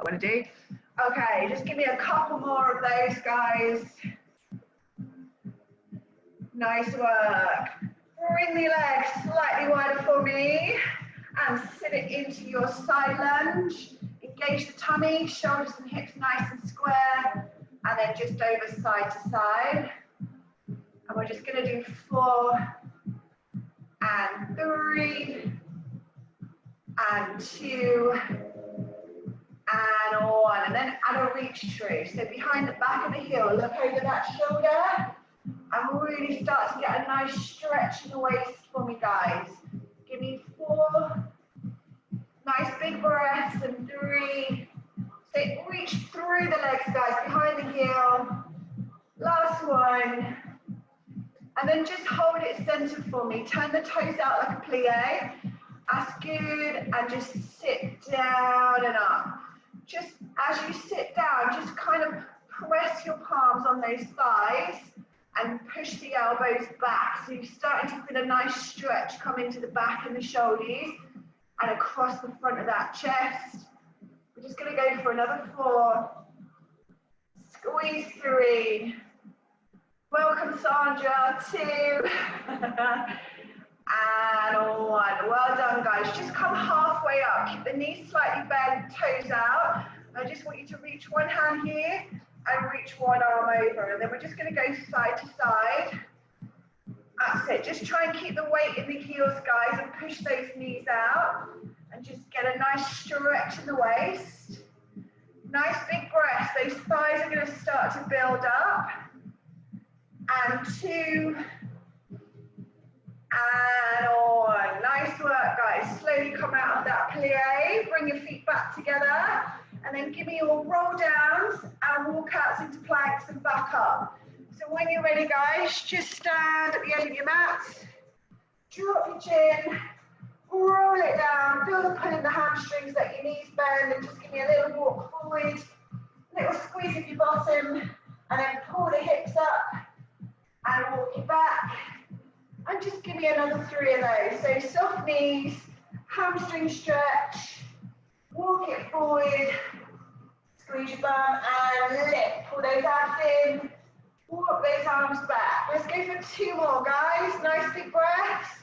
I want to do. Okay, just give me a couple more of those, guys. Nice work. Bring the legs slightly wider for me and sit it into your side lunge. Engage the tummy, shoulders and hips nice and square, and then just over side to side. And we're just going to do 4 and 3 and 2 and 1, and then add a reach through. So behind the back of the heel, look over that shoulder and really start to get a nice stretch in the waist for me, guys. Give me 4 nice big breaths and 3. So reach through the legs, guys, behind the heel. Last one. And then just hold it centered for me. Turn the toes out like a plie. That's good. And just sit down and up. Just as you sit down, just kind of press your palms on those thighs and push the elbows back. So you're starting to feel a nice stretch come into the back and the shoulders and across the front of that chest. We're just going to go for another 4. Squeeze 3. Welcome, Sandra. 2. And 1. Well done, guys. Just come halfway up. Keep the knees slightly bent, toes out. I just want you to reach one hand here and reach one arm over. And then we're just going to go side to side. That's it. Just try and keep the weight in the heels, guys, and push those knees out. And just get a nice stretch in the waist. Nice big breath. Those thighs are going to start to build up. And 2. And 1. Nice work, guys. Slowly come out of that plie. Bring your feet back together. And then give me your roll downs and walk outs into planks and back up. So when you're ready, guys, just stand at the end of your mat. Drop your chin. Roll it down. Feel the pull in the hamstrings, let your knees bend, and just give me a little walk forward. A little squeeze of your bottom. And then pull the hips up and walk it back. And just give me another 3 of those. So soft knees, hamstring stretch, walk it forward, squeeze your bum and lift. Pull those abs in, walk those arms back. Let's go for 2 more, guys. Nice big breaths.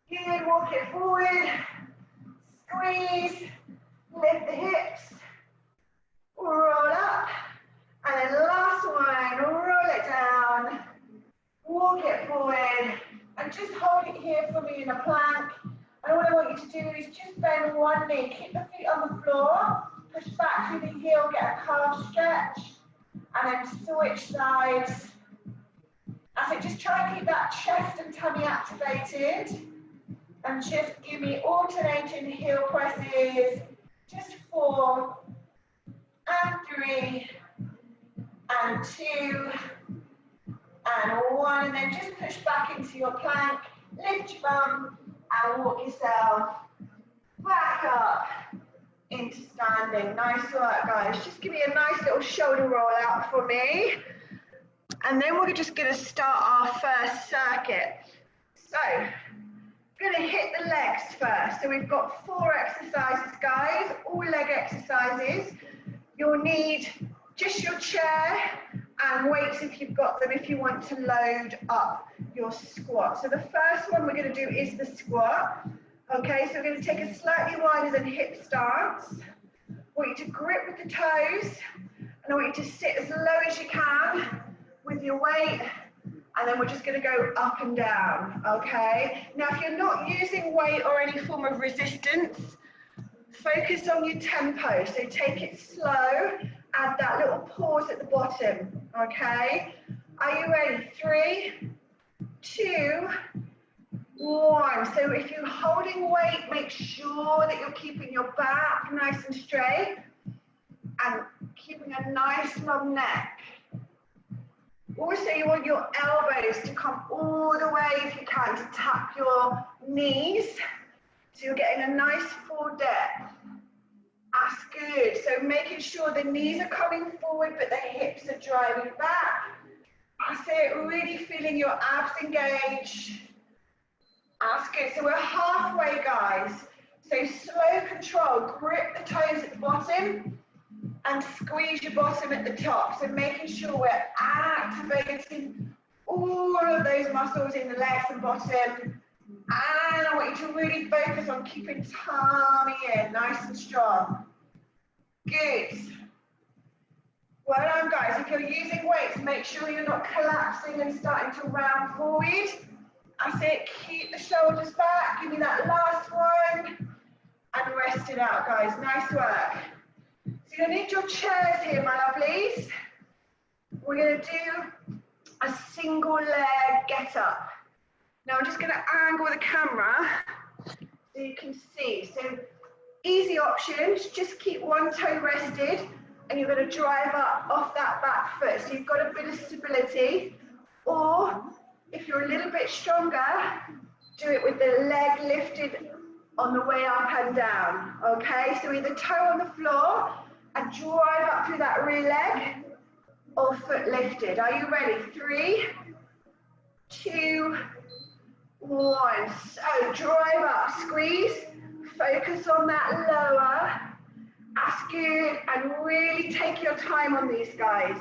Good, walk it forward, squeeze, lift the hips, roll up. And then last one, roll it down, walk it forward. And just hold it here for me in a plank. And what I want you to do is just bend one knee, keep the feet on the floor, push back through the heel, get a calf stretch, and then switch sides. That's it, just try and keep that chest and tummy activated. And just give me alternating heel presses, just 4, and 3, and 2, and 1, and then just push back into your plank, lift your bum, and walk yourself back up into standing. Nice work, guys. Just give me a nice little shoulder roll out for me. And then we're just going to start our first circuit. So, we're going to hit the legs first. So we've got 4 exercises, guys, all leg exercises. You'll need just your chair and weights if you've got them, if you want to load up your squat. So the first one we're going to do is the squat. Okay, so we're going to take a slightly wider than hip stance. I want you to grip with the toes, and I want you to sit as low as you can with your weight, and then we're just going to go up and down, okay? Now, if you're not using weight or any form of resistance, focus on your tempo, so take it slow. Add that little pause at the bottom, okay? Are you ready? 3, 2, 1. So if you're holding weight, make sure that you're keeping your back nice and straight and keeping a nice long neck. Also, you want your elbows to come all the way, if you can, to tap your knees. So you're getting a nice full depth. That's good. So making sure the knees are coming forward, but the hips are driving back. That's it. Really feeling your abs engage. That's good. So we're halfway, guys. So slow control. Grip the toes at the bottom. and squeeze your bottom at the top. So making sure we're activating all of those muscles in the legs and bottom. And I want you to really focus on keeping tummy in, nice and strong. Good. Well done, guys. If you're using weights, make sure you're not collapsing and starting to round forward. That's it. Keep the shoulders back. Give me that last one. And rest it out, guys. Nice work. So you'll need your chairs here, my lovelies. We're going to do a single leg get up. Now I'm just going to angle the camera so you can see. So easy options, just keep one toe rested and you're going to drive up off that back foot. So you've got a bit of stability. Or if you're a little bit stronger, do it with the leg lifted on the way up and down. Okay, so either toe on the floor and drive up through that rear leg, or foot lifted. Are you ready? 3, 2, 1. So drive up, squeeze, focus on that lower. That's good, and really take your time on these, guys.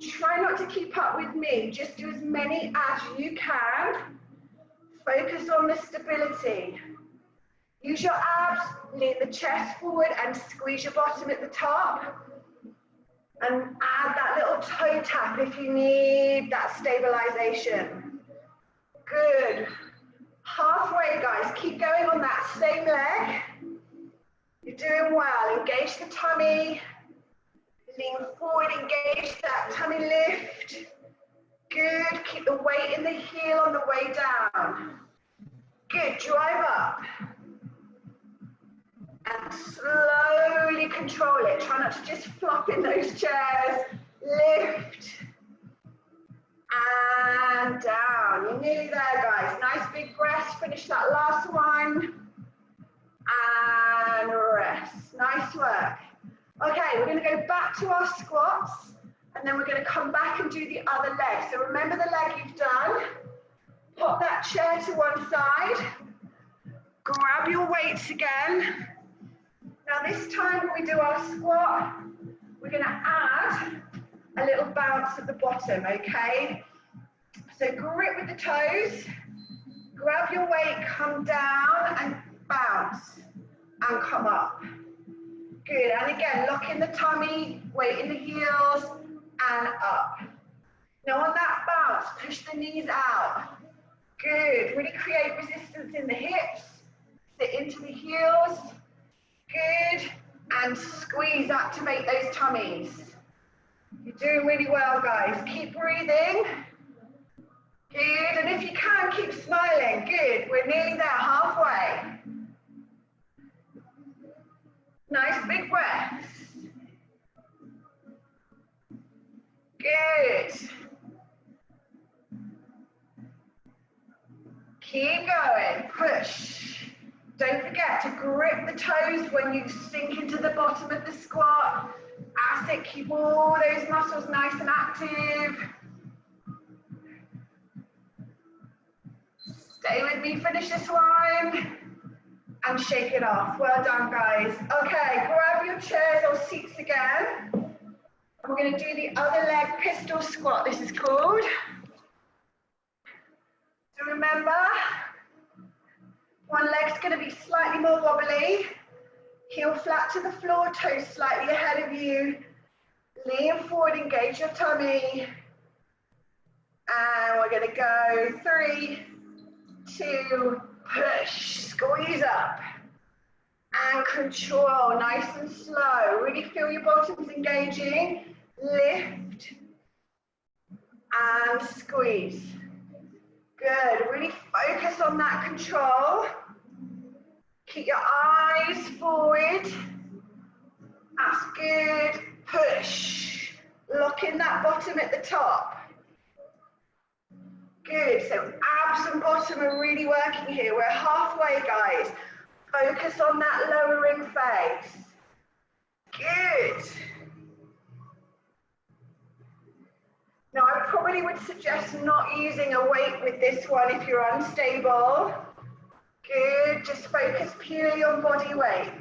Try not to keep up with me, just do as many as you can. Focus on the stability. Use your abs, lean the chest forward and squeeze your bottom at the top. And add that little toe tap if you need that stabilization. Good. Halfway, guys. Keep going on that same leg. You're doing well. Engage the tummy. Lean forward, engage that tummy lift. Good. Keep the weight in the heel on the way down. Good. Drive up. And slowly control it. Try not to just flop in those chairs. Lift. And down. You're nearly there, guys. Nice big breath. Finish that last one. And rest. Nice work. Okay, we're going to go back to our squats. And then we're going to come back and do the other leg. So remember the leg you've done. Pop that chair to one side. Grab your weights again. Now this time when we do our squat, we're going to add a little bounce at the bottom, okay? So grip with the toes, grab your weight, come down and bounce and come up. Good, and again, lock in the tummy, weight in the heels and up. Now on that bounce, push the knees out. Good, really create resistance in the hips, sit into the heels. Good, and squeeze, activate those tummies. You're doing really well, guys. Keep breathing. Good, and if you can, keep smiling. Good, we're nearly there, halfway. Nice big breaths. Good. Keep going, push. Don't forget to grip the toes when you sink into the bottom of the squat. As it, keep all those muscles nice and active. Stay with me, finish this one. And shake it off. Well done, guys. Okay, grab your chairs or seats again. We're going to do the other leg pistol squat, this is called. So remember, one leg's going to be slightly more wobbly. Heel flat to the floor, toes slightly ahead of you. Lean forward, engage your tummy. And we're going to go 3, 2, push, squeeze up. And control, nice and slow. Really feel your bottoms engaging. Lift. And squeeze. Good, really focus on that control. Keep your eyes forward. That's good. Push. Lock in that bottom at the top. Good, so abs and bottom are really working here. We're halfway, guys. Focus on that lowering face. Good. Now, I probably would suggest not using a weight with this one if you're unstable. Good, just focus purely on body weight.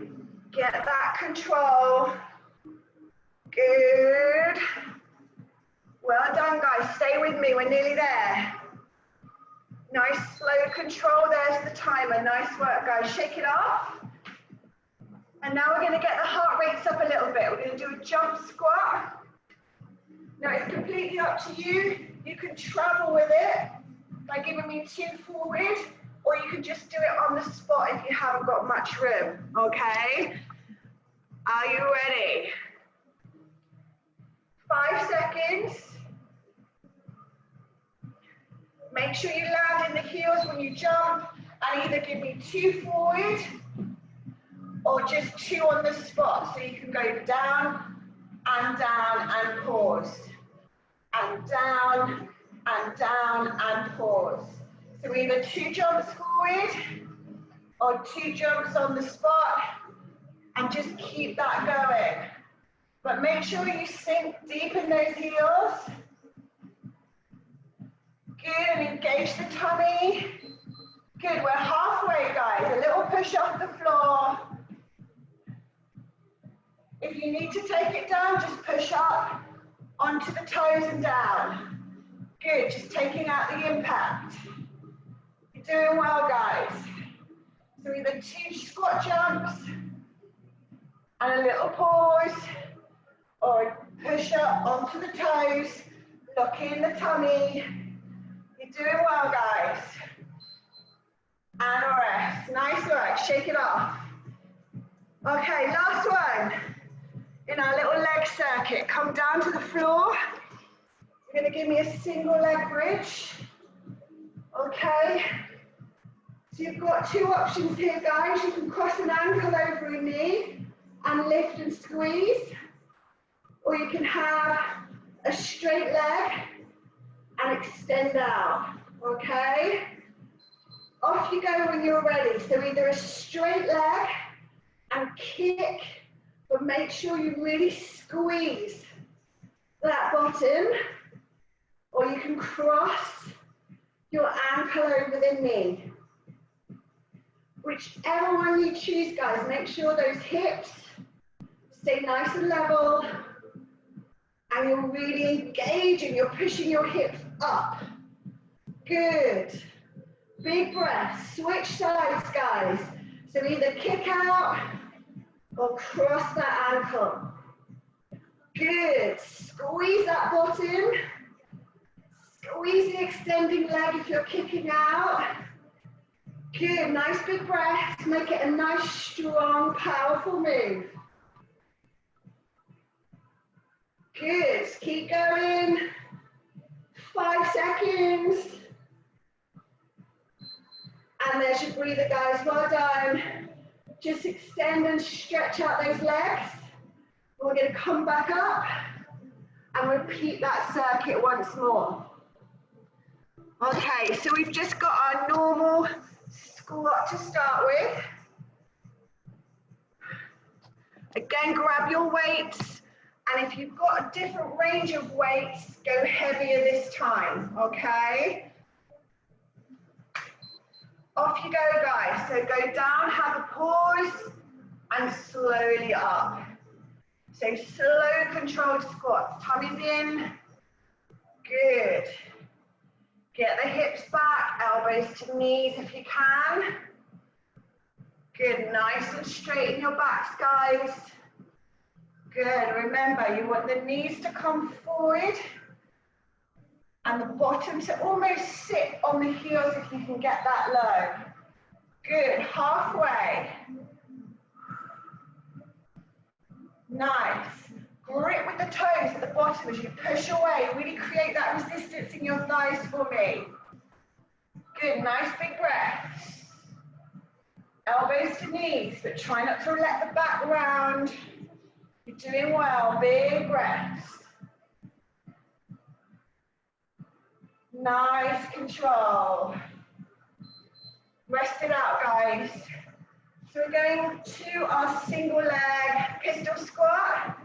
Get that control. Good. Well done, guys. Stay with me. We're nearly there. Nice slow control. There's the timer. Nice work, guys. Shake it off. And now we're going to get the heart rates up a little bit. We're going to do a jump squat. Now it's completely up to you. You can travel with it by giving me 2 forward, or you can just do it on the spot if you haven't got much room, okay? Are you ready? 5 seconds. Make sure you land in the heels when you jump, and either give me 2 forward or just 2 on the spot. So you can go down and pause. And down and pause. So either 2 jumps forward or 2 jumps on the spot, and just keep that going. But make sure you sink deep in those heels. Good, and engage the tummy. Good, we're halfway, guys. A little push off the floor. If you need to take it down, just push up onto the toes and down. Good, just taking out the impact. You're doing well, guys. So either 2 squat jumps and a little pause, or push up onto the toes, lock in the tummy. You're doing well, guys. And a rest. Nice work. Shake it off. Okay, last one. In our little leg circuit, come down to the floor. You're going to give me a single leg bridge. Okay. So you've got 2 options here, guys. You can cross an ankle over a knee and lift and squeeze. Or you can have a straight leg and extend out. Okay. Off you go when you're ready. So either a straight leg and kick, but make sure you really squeeze that bottom, or you can cross your ankle over the knee. Whichever one you choose, guys, make sure those hips stay nice and level, and you're really engaging, you're pushing your hips up. Good. Big breath. Switch sides, guys. So either kick out or cross that ankle. Good. Squeeze that bottom. Squeeze the extending leg if you're kicking out. Good. Nice big breath. Make it a nice, strong, powerful move. Good. Keep going. 5 seconds. And there's your breather, guys. Well done. Just extend and stretch out those legs. We're going to come back up and repeat that circuit once more. Okay, so we've just got our normal squat to start with. Again, grab your weights, and if you've got a different range of weights, go heavier this time, okay? Off you go, guys. So go down, have a pause, and slowly up. So slow, controlled squats. Tummy's in. Good. Get the hips back, elbows to knees if you can. Good, nice and straight in your backs, guys. Good, remember, you want the knees to come forward and the bottom to almost sit on the heels if you can get that low. Good, halfway. Nice. Grip with the toes at the bottom as you push away. Really create that resistance in your thighs for me. Good, nice big breaths. Elbows to knees, but try not to let the back round. You're doing well, big breaths. Nice control. Rest it out, guys. So we're going to our single leg pistol squat.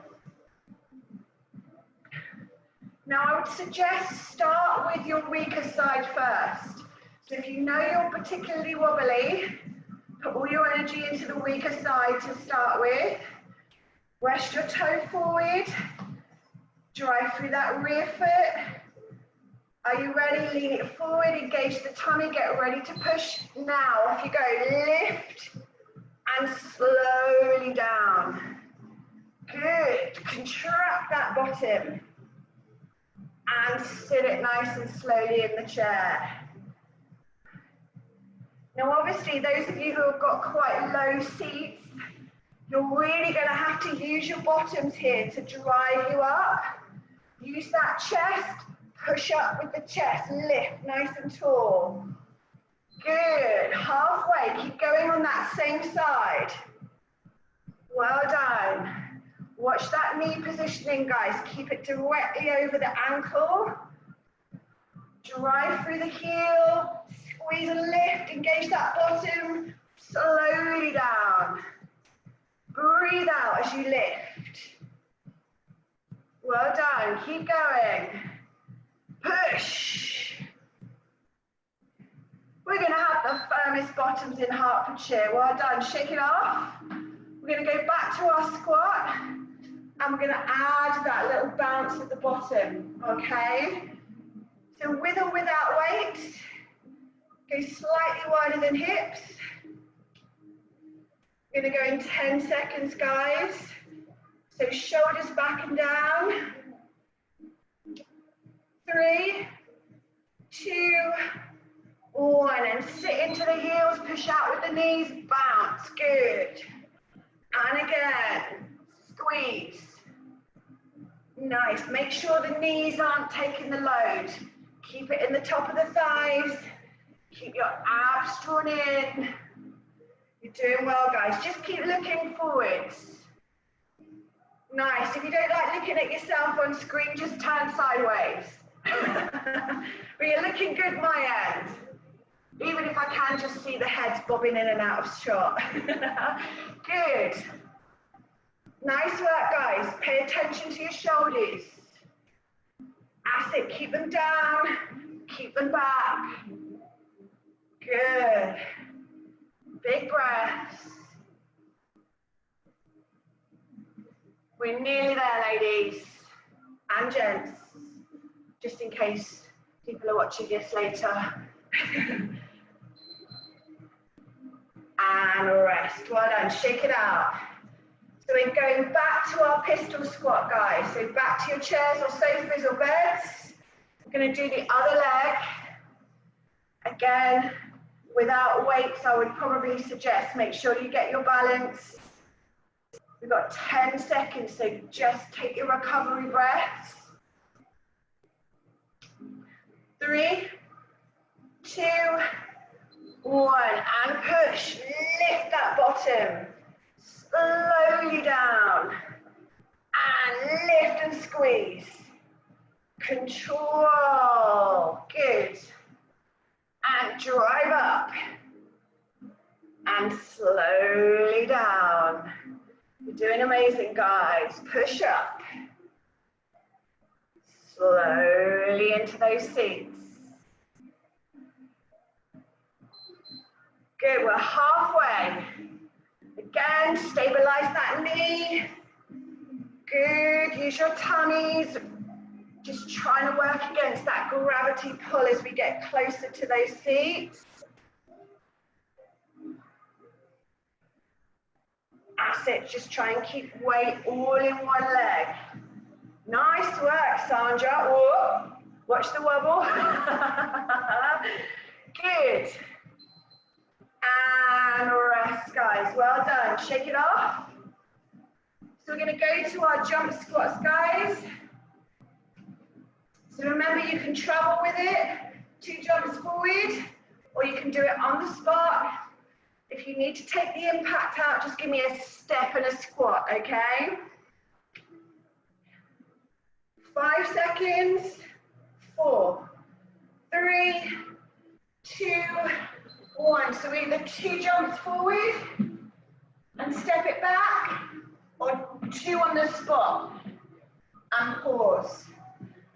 Now I would suggest start with your weaker side first. So if you know you're particularly wobbly, put all your energy into the weaker side to start with. Rest your toe forward. Drive through that rear foot. Are you ready? Lean it forward, engage the tummy, get ready to push. Now, off you go. Lift and slowly down. Good. Contract that bottom. And sit it nice and slowly in the chair. Now, obviously, those of you who have got quite low seats, you're really going to have to use your bottoms here to drive you up. Use that chest. Push up with the chest, lift nice and tall. Good, halfway, keep going on that same side. Well done. Watch that knee positioning, guys. Keep it directly over the ankle. Drive through the heel, squeeze and lift, engage that bottom, slowly down. Breathe out as you lift. Well done, keep going. Push. We're going to have the firmest bottoms in Hertfordshire. Well done. Shake it off. We're going to go back to our squat and we're going to add that little bounce at the bottom. Okay? So with or without weight, go slightly wider than hips. We're going to go in 10 seconds, guys. So shoulders back and down. 3, 2, 1, and sit into the heels, push out with the knees, bounce, good. And again, squeeze. Nice, make sure the knees aren't taking the load. Keep it in the top of the thighs, keep your abs drawn in. You're doing well, guys, just keep looking forwards. Nice, if you don't like looking at yourself on screen, just turn sideways. But you're looking good my end. Even if I can just see the heads bobbing in and out of shot. Good. Nice work, guys. Pay attention to your shoulders. That's it. Keep them down. Keep them back. Good. Big breaths. We're nearly there, ladies and gents. Just in case people are watching this later. And rest. Well done. Shake it out. So we're going back to our pistol squat, guys. So back to your chairs or sofas or beds. We're going to do the other leg. Again, without weights, I would probably suggest make sure you get your balance. We've got 10 seconds, so just take your recovery breaths. 3, 2, 1, and push. Lift that bottom. Slowly down. And lift and squeeze. Control. Good. And drive up. And slowly down. You're doing amazing, guys. Push up. Slowly into those seats. Good, we're halfway. Again, stabilize that knee. Good, use your tummies. Just trying to work against that gravity pull as we get closer to those seats. That's it, just try and keep weight all in one leg. Nice work, Sandra. Whoa. Watch the wobble. Good. And rest, guys. Well done. Shake it off. So we're going to go to our jump squats, guys. So remember, you can travel with it, 2 jumps forward, or you can do it on the spot. If you need to take the impact out, just give me a step and a squat, okay? 5 seconds. 4, 3, 2, 1. So either 2 jumps forward and step it back, or 2 on the spot and pause.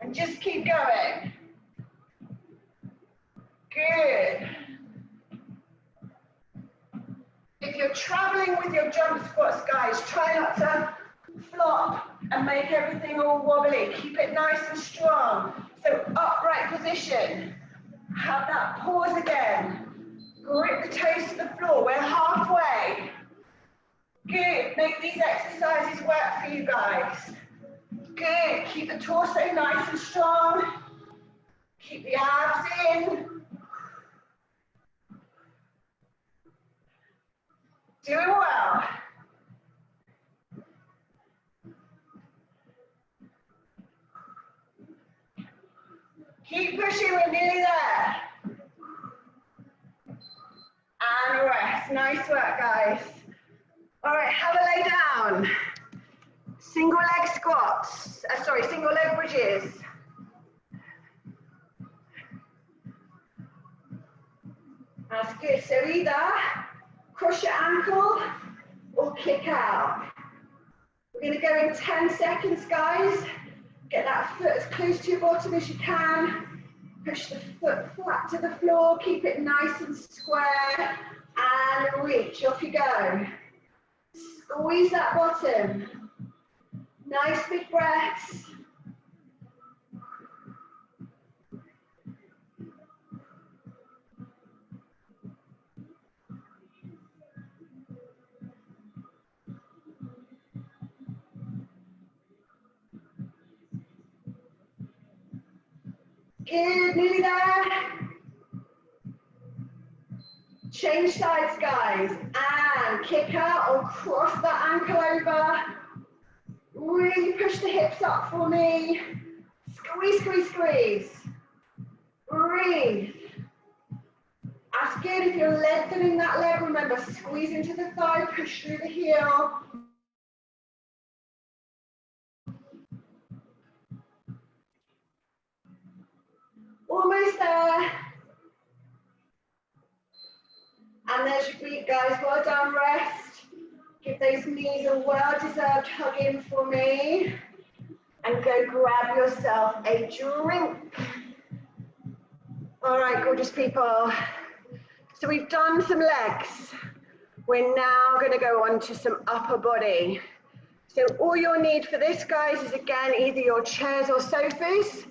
And just keep going. Good. If you're traveling with your jump squats, guys, try not to flop and make everything all wobbly. Keep it nice and strong. So upright position. Have that pause again. Grip the toes to the floor. We're halfway. Good. Make these exercises work for you guys. Good. Keep the torso nice and strong. Keep the abs in. Doing well. Keep pushing, we're nearly there. And rest. Nice work, guys. All right, have a lay down. Single leg squats. Single leg bridges. That's good. So either cross your ankle or kick out. We're going to go in 10 seconds, guys. Get that foot as close to your bottom as you can. Push the foot flat to the floor. Keep it nice and square. And reach. Off you go. Squeeze that bottom. Nice big breaths. Good, nearly there. Change sides, guys. And kick out or cross that ankle over. Really push the hips up for me. Squeeze, squeeze, squeeze. Breathe. That's good. If you're lengthening that leg, remember, squeeze into the thigh, push through the heel. Almost there. And there's your feet, guys. Well done, rest. Give those knees a well-deserved hug in for me. And go grab yourself a drink. All right, gorgeous people. So we've done some legs. We're now going to go on to some upper body. So all you'll need for this, guys, is again, either your chairs or sofas,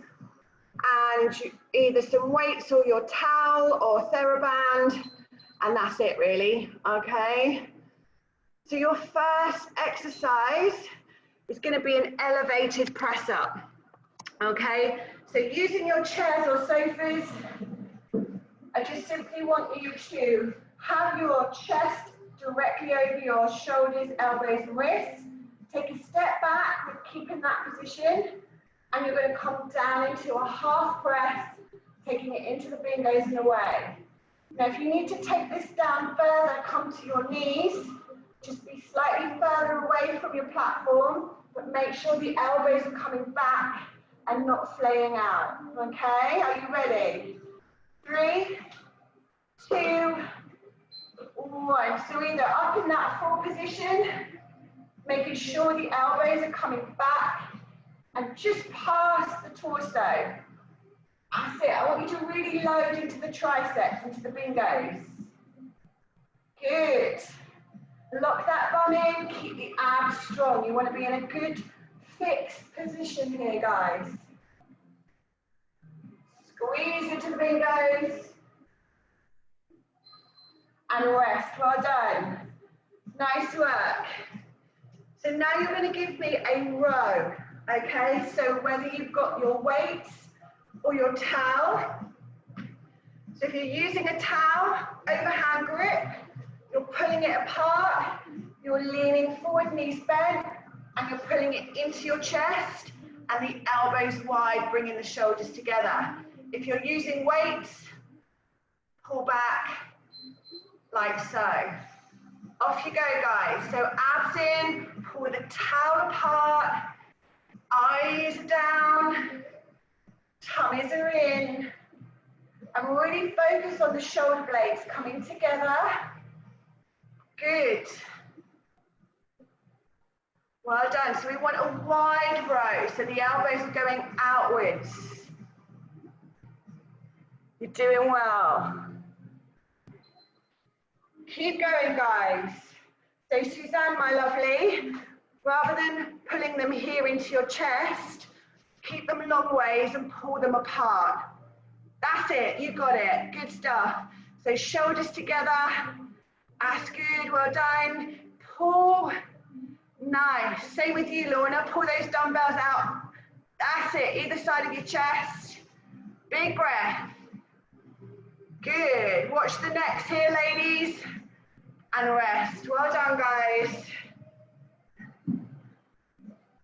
and either some weights or your towel or TheraBand, and that's it really, okay? So your first exercise is going to be an elevated press up, okay? So using your chairs or sofas, I just simply want you to have your chest directly over your shoulders, elbows and wrists. Take a step back with keeping that position, and you're going to come down into a half press, taking it into the bingos and away. Now if you need to take this down further, come to your knees. Just be slightly further away from your platform, but make sure the elbows are coming back and not flaying out, okay? Are you ready? 3, 2, 1. So either up in that full position, making sure the elbows are coming back and just past the torso. That's it. I want you to really load into the triceps, into the bingos. Good. Lock that bum in, keep the abs strong. You want to be in a good fixed position here, guys. Squeeze into the bingos. And rest. Well done. Nice work. So now you're going to give me a row, okay? So whether you've got your weights or your towel. So if you're using a towel, overhand grip, you're pulling it apart, you're leaning forward, knees bent, and you're pulling it into your chest, and the elbows wide, bringing the shoulders together. If you're using weights, pull back like so. Off you go, guys. So abs in, pull the towel apart, eyes down, tummies are in, and really focus on the shoulder blades coming together. Good. Well done. So we want a wide row, so the elbows are going outwards. You're doing well. Keep going, guys. So Suzanne, my lovely, Rather than pulling them here into your chest, keep them long ways and pull them apart. That's it, you got it, good stuff. So shoulders together, that's good, well done. Pull, nice. Same with you, Lorna, pull those dumbbells out. That's it, either side of your chest. Big breath. Good, watch the necks here, ladies. And rest, well done, guys.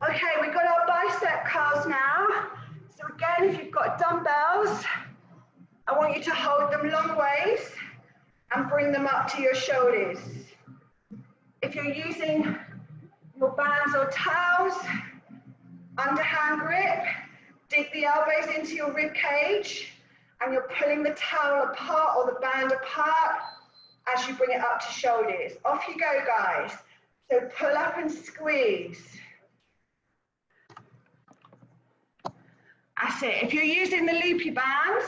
Okay, we've got our bicep curls now. So again, if you've got dumbbells, I want you to hold them long ways and bring them up to your shoulders. If you're using your bands or towels, underhand grip, dig the elbows into your rib cage, and you're pulling the towel apart or the band apart as you bring it up to shoulders. Off you go, guys. So pull up and squeeze. That's it. If you're using the loopy bands,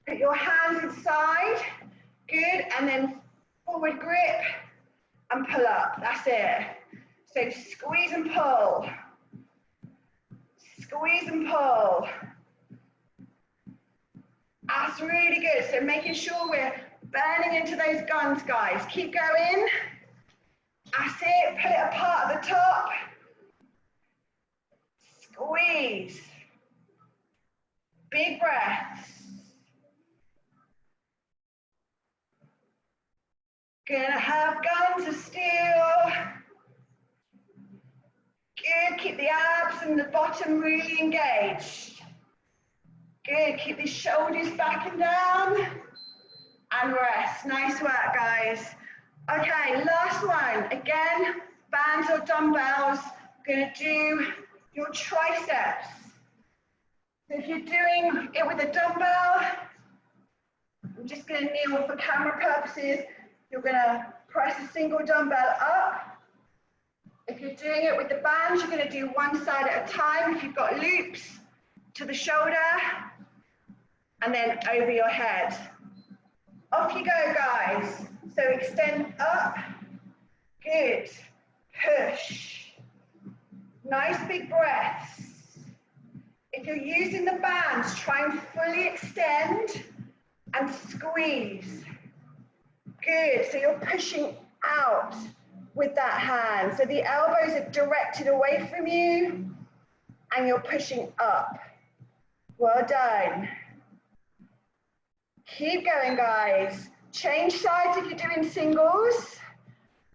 put your hands inside, good, and then forward grip and pull up. That's it. So squeeze and pull. Squeeze and pull. That's really good. So making sure we're burning into those guns, guys. Keep going. That's it. Pull it apart at the top. Squeeze. Big breaths. Gonna have guns of steel. Good, keep the abs and the bottom really engaged. Good, keep the shoulders back and down. And rest, nice work, guys. Okay, last one. Again, bands or dumbbells. Gonna do your triceps. So if you're doing it with a dumbbell, I'm just gonna kneel for camera purposes. You're gonna press a single dumbbell up. If you're doing it with the bands, you're gonna do one side at a time. If you've got loops, to the shoulder, and then over your head. Off you go, guys. So extend up, good, push. Nice big breaths. If you're using the bands, try and fully extend and squeeze. Good, so you're pushing out with that hand. So the elbows are directed away from you and you're pushing up. Well done. Keep going, guys. Change sides if you're doing singles.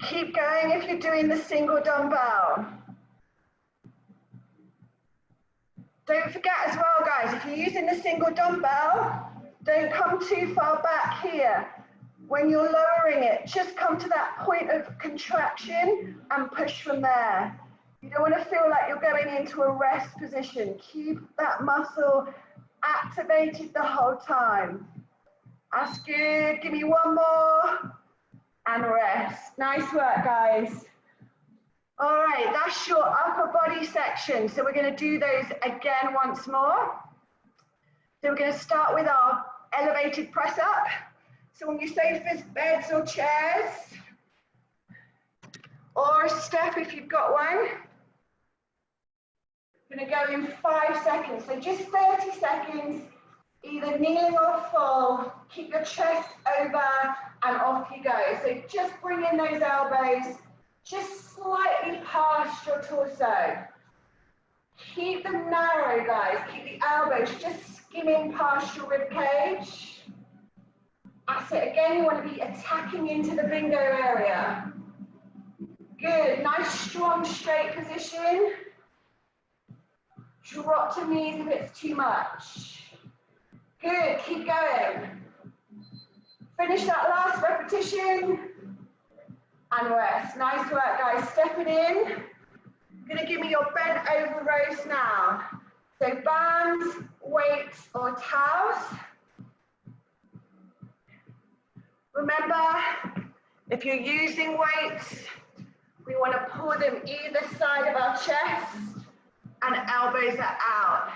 Keep going if you're doing the single dumbbell. Don't forget as well, guys, if you're using the single dumbbell, don't come too far back here. When you're lowering it, just come to that point of contraction and push from there. You don't want to feel like you're going into a rest position. Keep that muscle activated the whole time. That's good. Give me one more. And rest. Nice work, guys. All right, that's your upper body section. So we're going to do those again once more. So we're going to start with our elevated press up. So on your sofas, beds or chairs, or a step if you've got one. I'm going to go in 5 seconds. So just 30 seconds, either kneeling or full. Keep your chest over and off you go. So just bring in those elbows just slightly past your torso. Keep them narrow, guys. Keep the elbows just skimming past your rib cage. That's it. Again, you want to be attacking into the bingo area. Good. Nice, strong, straight position. Drop to knees if it's too much. Good. Keep going. Finish that last repetition. And rest. Nice work, guys. Step it in. Going to give me your bent over rows now. So bands, weights, or towels. Remember, if you're using weights, we want to pull them either side of our chest and elbows are out,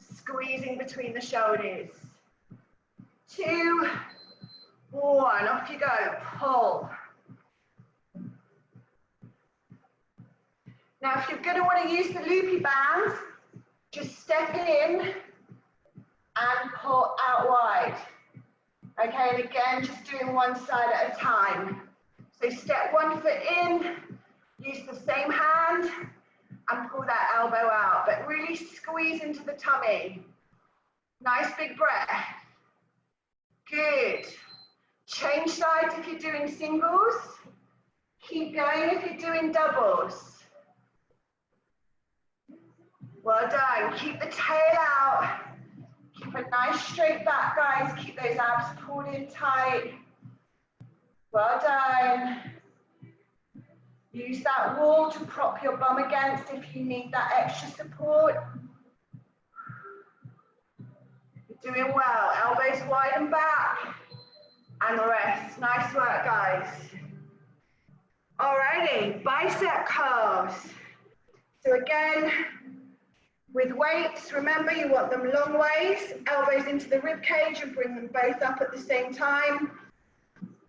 squeezing between the shoulders. 2, 1, off you go, pull. Now, if you're going to want to use the loopy bands, just step in and pull out wide. Okay, and again, just doing one side at a time. So step 1 foot in, use the same hand, and pull that elbow out, but really squeeze into the tummy. Nice big breath. Good. Change sides if you're doing singles. Keep going if you're doing doubles. Well done. Keep the tail out. Keep a nice straight back, guys. Keep those abs pulled in tight. Well done. Use that wall to prop your bum against if you need that extra support. You're doing well. Elbows wide and back. And rest. Nice work, guys. Alrighty, bicep curls. So again, with weights, remember you want them long ways, elbows into the rib cage and bring them both up at the same time.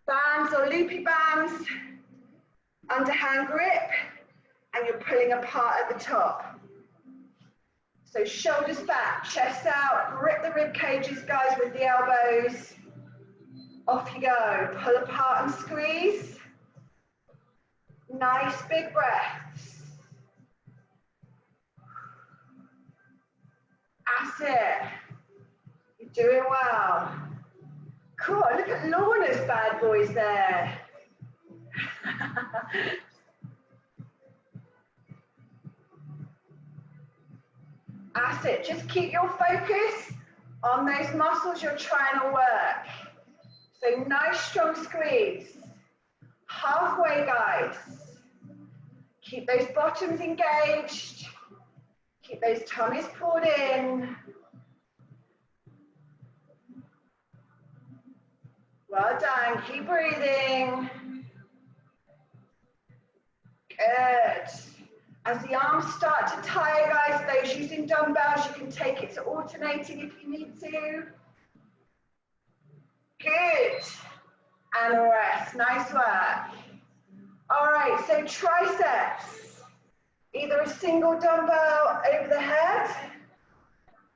Bands or loopy bands, underhand grip, and you're pulling apart at the top. So shoulders back, chest out, grip the rib cages, guys, with the elbows. Off you go, pull apart and squeeze. Nice big breaths. That's it. You're doing well. Cool, look at Lorna's bad boys there. That's it, just keep your focus on those muscles you're trying to work. So nice strong squeeze. Halfway, guys. Keep those bottoms engaged. Keep those tummies pulled in. Well done, keep breathing. Good. As the arms start to tire, guys, those using dumbbells, you can take it to alternating if you need to. Good. And rest, nice work. All right, so triceps. Either a single dumbbell over the head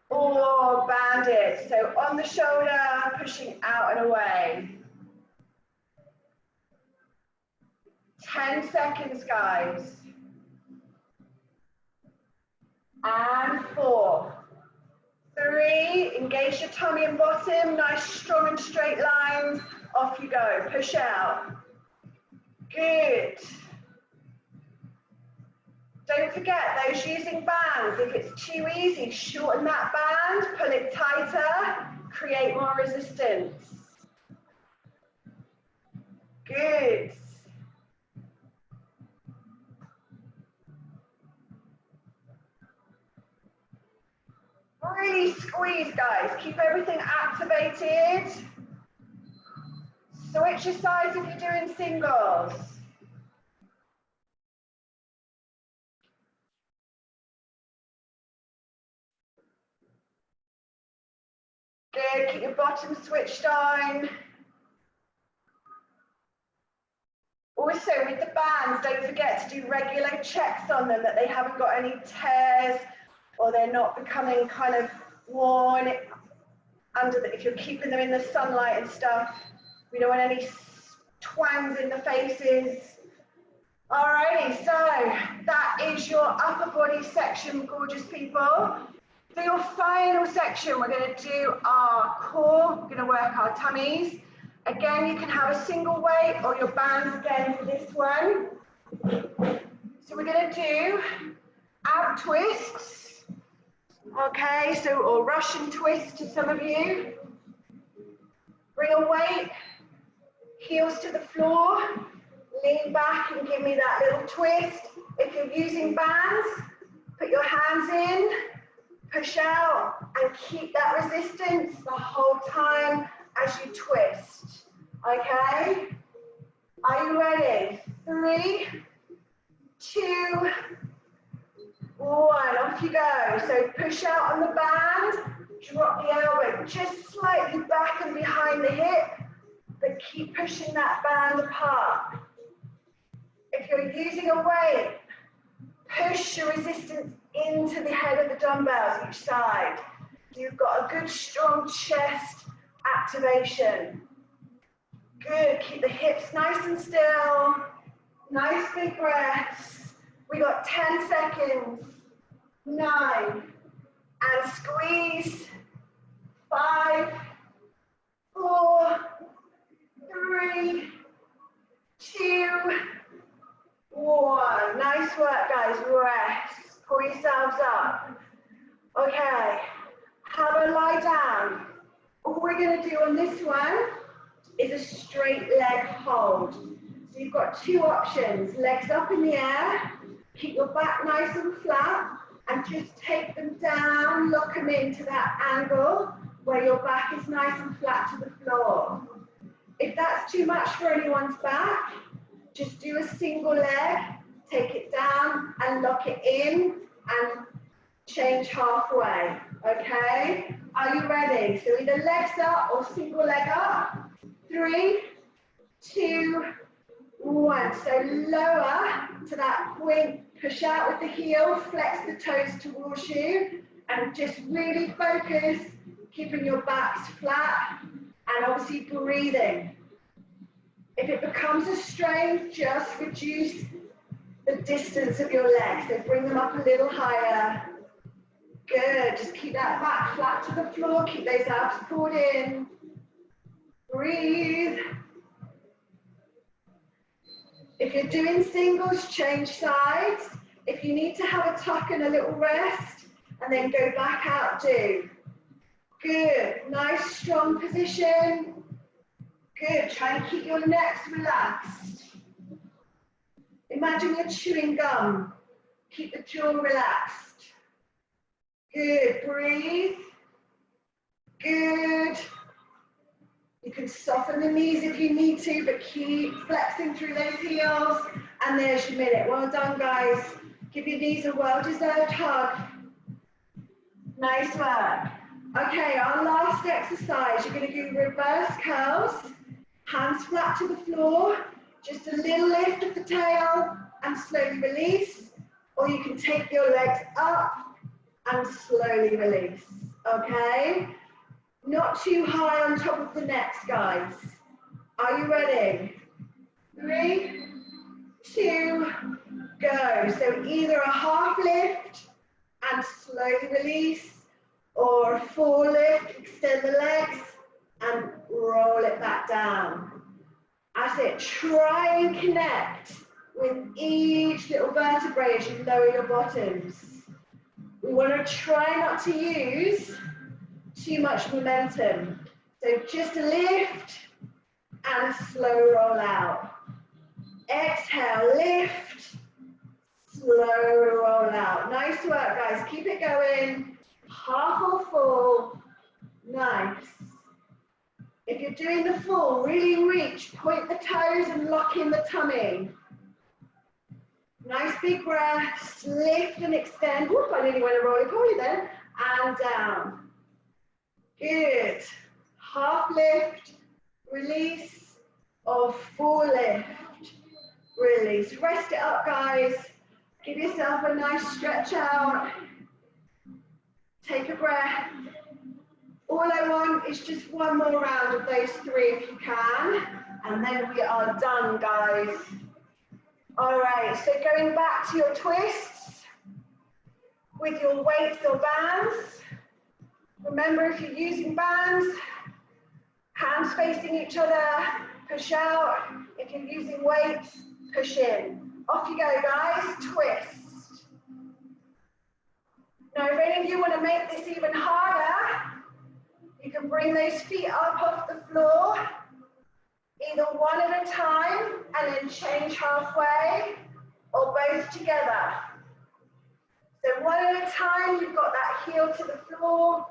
or banded. So on the shoulder, pushing out and away. 10 seconds, guys. And 4, 3, engage your tummy and bottom, nice strong and straight lines. Off you go, push out. Good. Don't forget, those using bands, if it's too easy, shorten that band, pull it tighter, create more resistance. Good. Really squeeze, guys. Keep everything activated. Switch your sides if you're doing singles. Good, keep your bottom switched on. Also, with the bands, don't forget to do regular checks on them, that they haven't got any tears or they're not becoming kind of worn under if you're keeping them in the sunlight and stuff. We don't want any twangs in the faces. Alrighty, so that is your upper body section, gorgeous people. For your final section, we're going to do our core, we're going to work our tummies. Again, you can have a single weight or your bands again for this one. So we're going to do ab twists. Okay, so, or Russian twist to some of you. Bring a weight, heels to the floor, lean back and give me that little twist. If you're using bands, put your hands in, push out, and keep that resistance the whole time as you twist. Okay? Are you ready? 3, 2, 1, off you go. So push out on the band, drop the elbow just slightly back and behind the hip, but keep pushing that band apart. If you're using a weight, push your resistance into the head of the dumbbells each side. So you've got a good strong chest activation. Good, keep the hips nice and still. Nice big breaths. We got 10 seconds. 9. And squeeze. 5, 4, 3, 2, 1. Nice work, guys. Rest. Pull yourselves up. Okay. Have a lie down. All we're going to do on this one is a straight leg hold. So you've got 2 options. Legs up in the air. Keep your back nice and flat. And just take them down. Lock them into that angle where your back is nice and flat to the floor. If that's too much for anyone's back, just do a single leg, take it down and lock it in and change halfway, okay? Are you ready? So either legs up or single leg up. 3, 2, 1. So lower to that point, push out with the heel, flex the toes towards you, and just really focus, keeping your backs flat, and obviously breathing. If it becomes a strain, just reduce the distance of your legs. So bring them up a little higher. Good, just keep that back flat to the floor, keep those abs pulled in. Breathe. If you're doing singles, change sides. If you need to have a tuck and a little rest, and then go back out, do. Good, nice strong position. Good, try and keep your necks relaxed. Imagine you're chewing gum. Keep the jaw relaxed. Good, breathe. Good. You can soften the knees if you need to, but keep flexing through those heels. And there's your minute. Well done, guys. Give your knees a well-deserved hug. Nice work. Okay, our last exercise, you're going to do reverse curls. Hands flat to the floor. Just a little lift of the tail and slowly release. Or you can take your legs up and slowly release. Okay? Not too high on top of the necks, guys. Are you ready? 3, 2, go. So either a half lift and slowly release, or a full lift, extend the legs and roll it back down. That's it. Try and connect with each little vertebrae as you lower your bottoms. We want to try not to use too much momentum. So just a lift and a slow roll out. Exhale, lift, slow roll out. Nice work, guys. Keep it going. Half or full. Nice. If you're doing the full, really reach, point the toes and lock in the tummy. Nice big breaths, lift and extend. Whoop, I nearly went a roly-poly then. And down. Good. Half lift, release, or full lift, release. Rest it up, guys. Give yourself a nice stretch out. Take a breath. All I want is just one more round of those 3 if you can. And then we are done, guys. All right, so going back to your twists with your weights or bands. Remember, if you're using bands, hands facing each other, push out. If you're using weights, push in. Off you go, guys, twist. Now, if any of you want to make this even harder, you can bring those feet up off the floor, either one at a time and then change halfway, or both together. So one at a time, you've got that heel to the floor,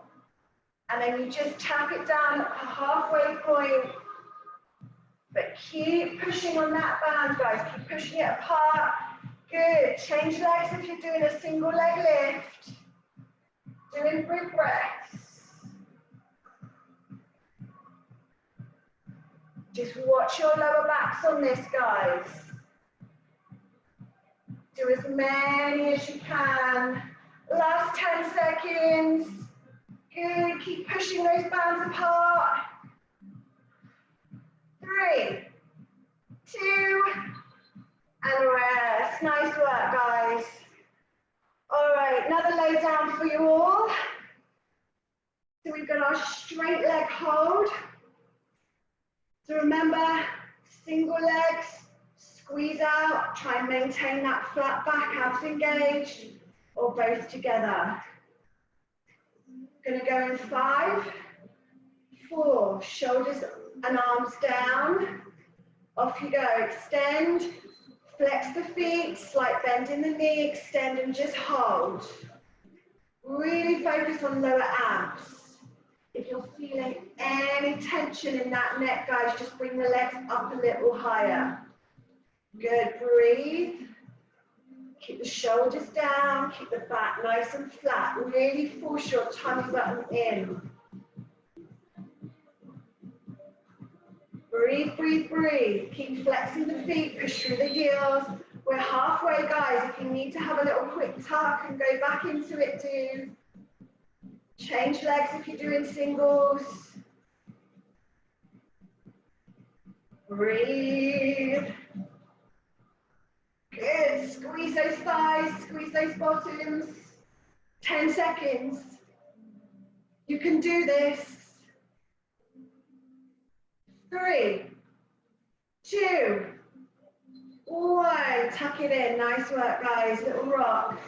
and then you just tap it down at the halfway point. But keep pushing on that band, guys. Keep pushing it apart. Good. Change legs if you're doing a single leg lift. Doing big breaths. Just watch your lower backs on this, guys. Do as many as you can. Last 10 seconds. Good, keep pushing those bands apart. 3, 2, and rest. Nice work, guys. All right, another lay down for you all. So we've got our straight leg hold. So remember, single legs, squeeze out, try and maintain that flat back, abs engaged, or both together. Gonna go in 5, 4, shoulders and arms down. Off you go, extend, flex the feet, slight bend in the knee, extend and just hold. Really focus on lower abs. If you're feeling any tension in that neck, guys, just bring the legs up a little higher. Good, breathe. Keep the shoulders down, keep the back nice and flat. Really force your tummy button in. Breathe, breathe, breathe. Keep flexing the feet, push through the heels. We're halfway, guys. If you need to have a little quick tuck and go back into it, do. Change legs if you're doing singles. Breathe. Good. Squeeze those thighs, squeeze those bottoms. 10 seconds. You can do this. 3, 2, 1. Tuck it in. Nice work, guys. Little rock.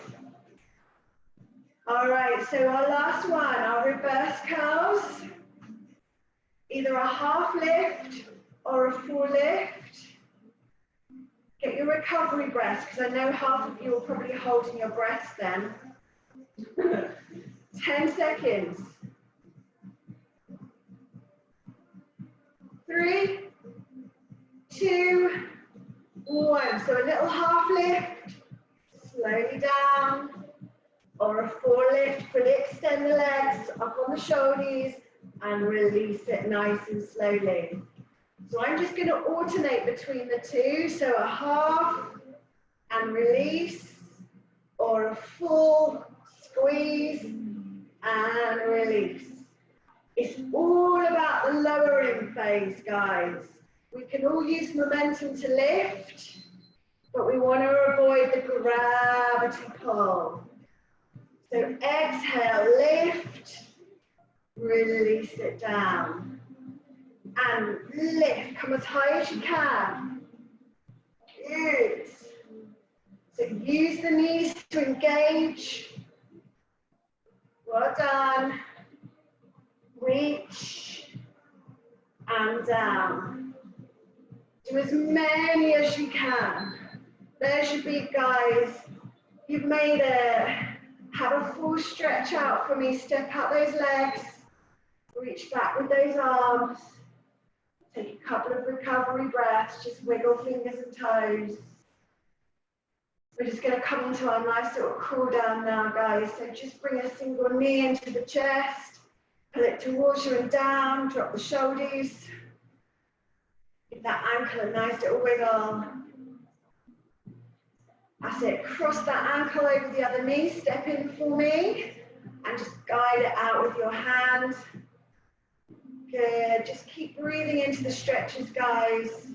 All right, so our last one, our reverse curls. Either a half lift or a full lift. Get your recovery breath, because I know half of you are probably holding your breath then. 10 seconds. 3, 2, 1. So a little half lift, slowly down. Or a full lift, fully extend the legs, up on the shoulders, and release it nice and slowly. So I'm just going to alternate between the two. So a half and release, or a full squeeze and release. It's all about the lowering phase, guys. We can all use momentum to lift, but we want to avoid the gravity pull. So exhale, lift, release it down. And lift, come as high as you can. Good. So use the knees to engage. Well done. Reach and down. Do as many as you can. There's your beat, guys. You've made it. Have a full stretch out for me. Step out those legs. Reach back with those arms. Take a couple of recovery breaths. Just wiggle fingers and toes. We're just going to come into our nice little cool down now, guys. So just bring a single knee into the chest. Pull it towards you and down. Drop the shoulders. Give that ankle a nice little wiggle. That's it. Cross that ankle over the other knee. Step in for me. And just guide it out with your hand. Good. Just keep breathing into the stretches, guys.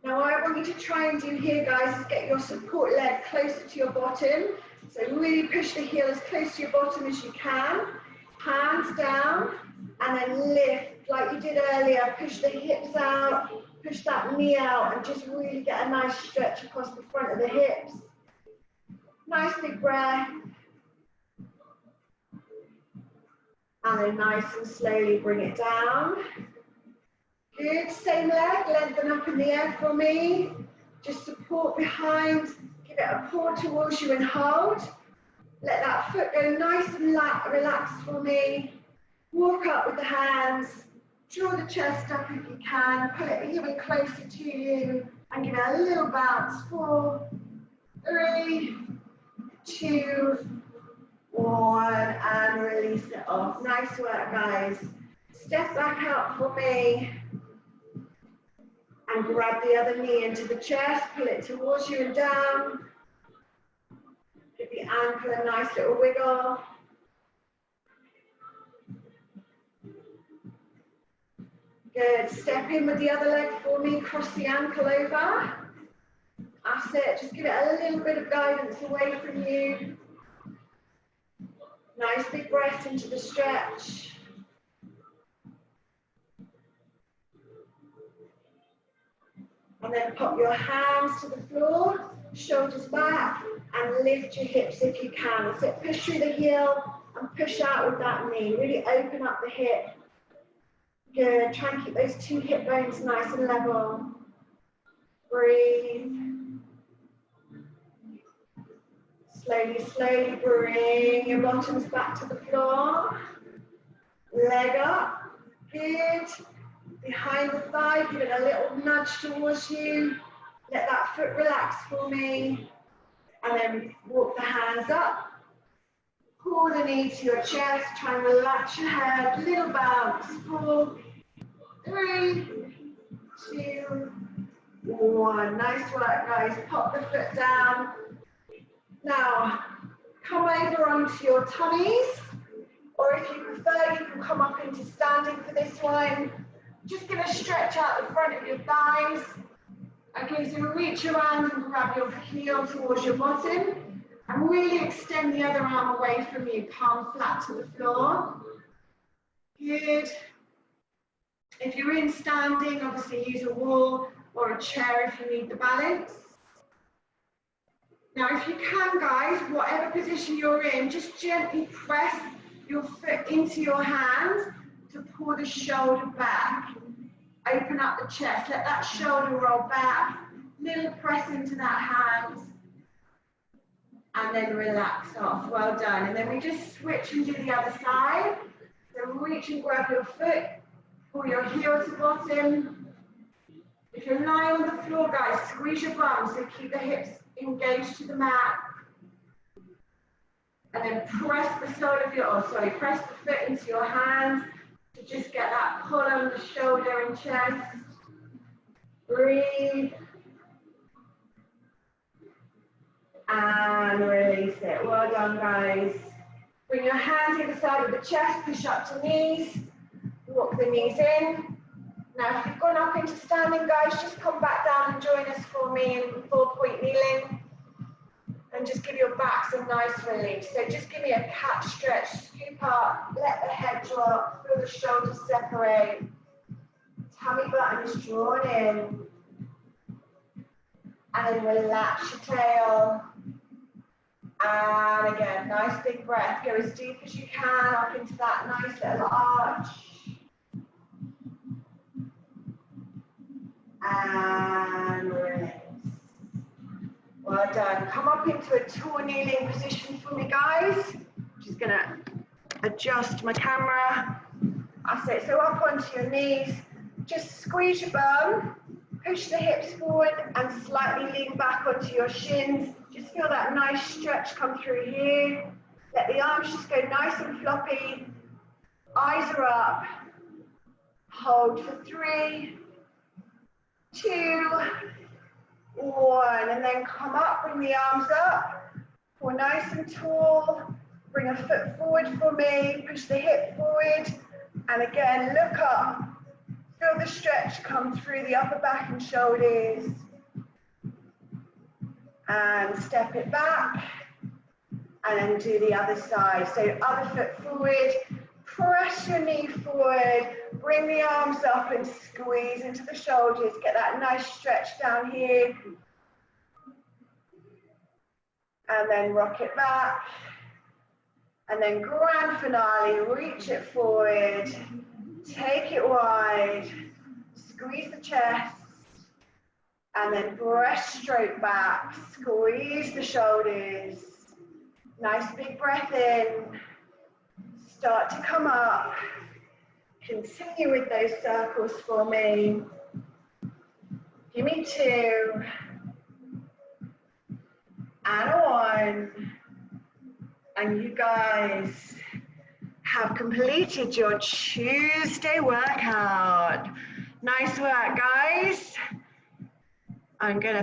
Now what I want you to try and do here, guys, is get your support leg closer to your bottom. So really push the heel as close to your bottom as you can. Hands down, and then lift like you did earlier. Push the hips out, push that knee out, and just really get a nice stretch across the front of the hips. Nice big breath. And then nice and slowly bring it down. Good, same leg, lengthen up in the air for me. Just support behind, give it a pull towards you and hold. Let that foot go nice and relaxed for me. Walk up with the hands, draw the chest up if you can, pull it even closer to you and give it a little bounce. 4, 3, 2, 1, and release it off. Nice work, guys. Step back out for me. And grab the other knee into the chest, pull it towards you and down. Give the ankle a nice little wiggle. Good, step in with the other leg for me, cross the ankle over. That's it, just give it a little bit of guidance away from you. Nice big breath into the stretch. And then pop your hands to the floor, shoulders back, and lift your hips if you can. So push through the heel and push out with that knee. Really open up the hip. Good, try and keep those two hip bones nice and level. Breathe. Slowly, slowly bring your bottoms back to the floor. Leg up. Good. Behind the thigh, give it a little nudge towards you. Let that foot relax for me. And then walk the hands up. Pull the knee to your chest. Try and relax your head. Little bounce. 4, 3, 2, 1. Nice work, guys. Pop the foot down. Now, come over onto your tummies. Or if you prefer, you can come up into standing for this one. Just going to stretch out the front of your thighs. Okay, so reach around and grab your heel towards your bottom. And really extend the other arm away from you, palm flat to the floor. Good. If you're in standing, obviously use a wall or a chair if you need the balance. Now, if you can, guys, whatever position you're in, just gently press your foot into your hands to pull the shoulder back. Open up the chest, let that shoulder roll back. Little press into that hand. And then relax off. Well done. And then we just switch and do the other side. So reach and grab your foot. Pull your heel to bottom. If you're lying on the floor, guys, squeeze your bum. So keep the hips engaged to the mat. And then press the sole of your, press the foot into your hands to just get that pull on the shoulder and chest. Breathe. And release it. Well done, guys. Bring your hands either side of the chest, push up to knees. Walk the knees in. Now, if you've gone up into standing, guys, just come back down and join us for me in 4-point kneeling. And just give your back some nice release. So just give me a cat stretch, scoop up, let the head drop, feel the shoulders separate. Tummy button is drawn in. And then relax your tail. And again, nice big breath. Go as deep as you can up into that nice little arch. And release. Well done. Come up into a tall kneeling position for me, guys. Just gonna adjust my camera. That's it. So up onto your knees. Just squeeze your bum. Push the hips forward and slightly lean back onto your shins. Just feel that nice stretch come through here. Let the arms just go nice and floppy. Eyes are up. Hold for 3, 2, 1. And then come up, bring the arms up. Pull nice and tall. Bring a foot forward for me. Push the hip forward. And again, look up. Feel the stretch come through the upper back and shoulders. And step it back. And then do the other side. So other foot forward. Press your knee forward. Bring the arms up and squeeze into the shoulders. Get that nice stretch down here. And then rock it back. And then grand finale. Reach it forward. Take it wide, squeeze the chest, and then breast stroke back, squeeze the shoulders. Nice big breath in, start to come up. Continue with those circles for me. Give me 2, and 1, and you guys have completed your Tuesday workout. Nice work, guys. I'm going to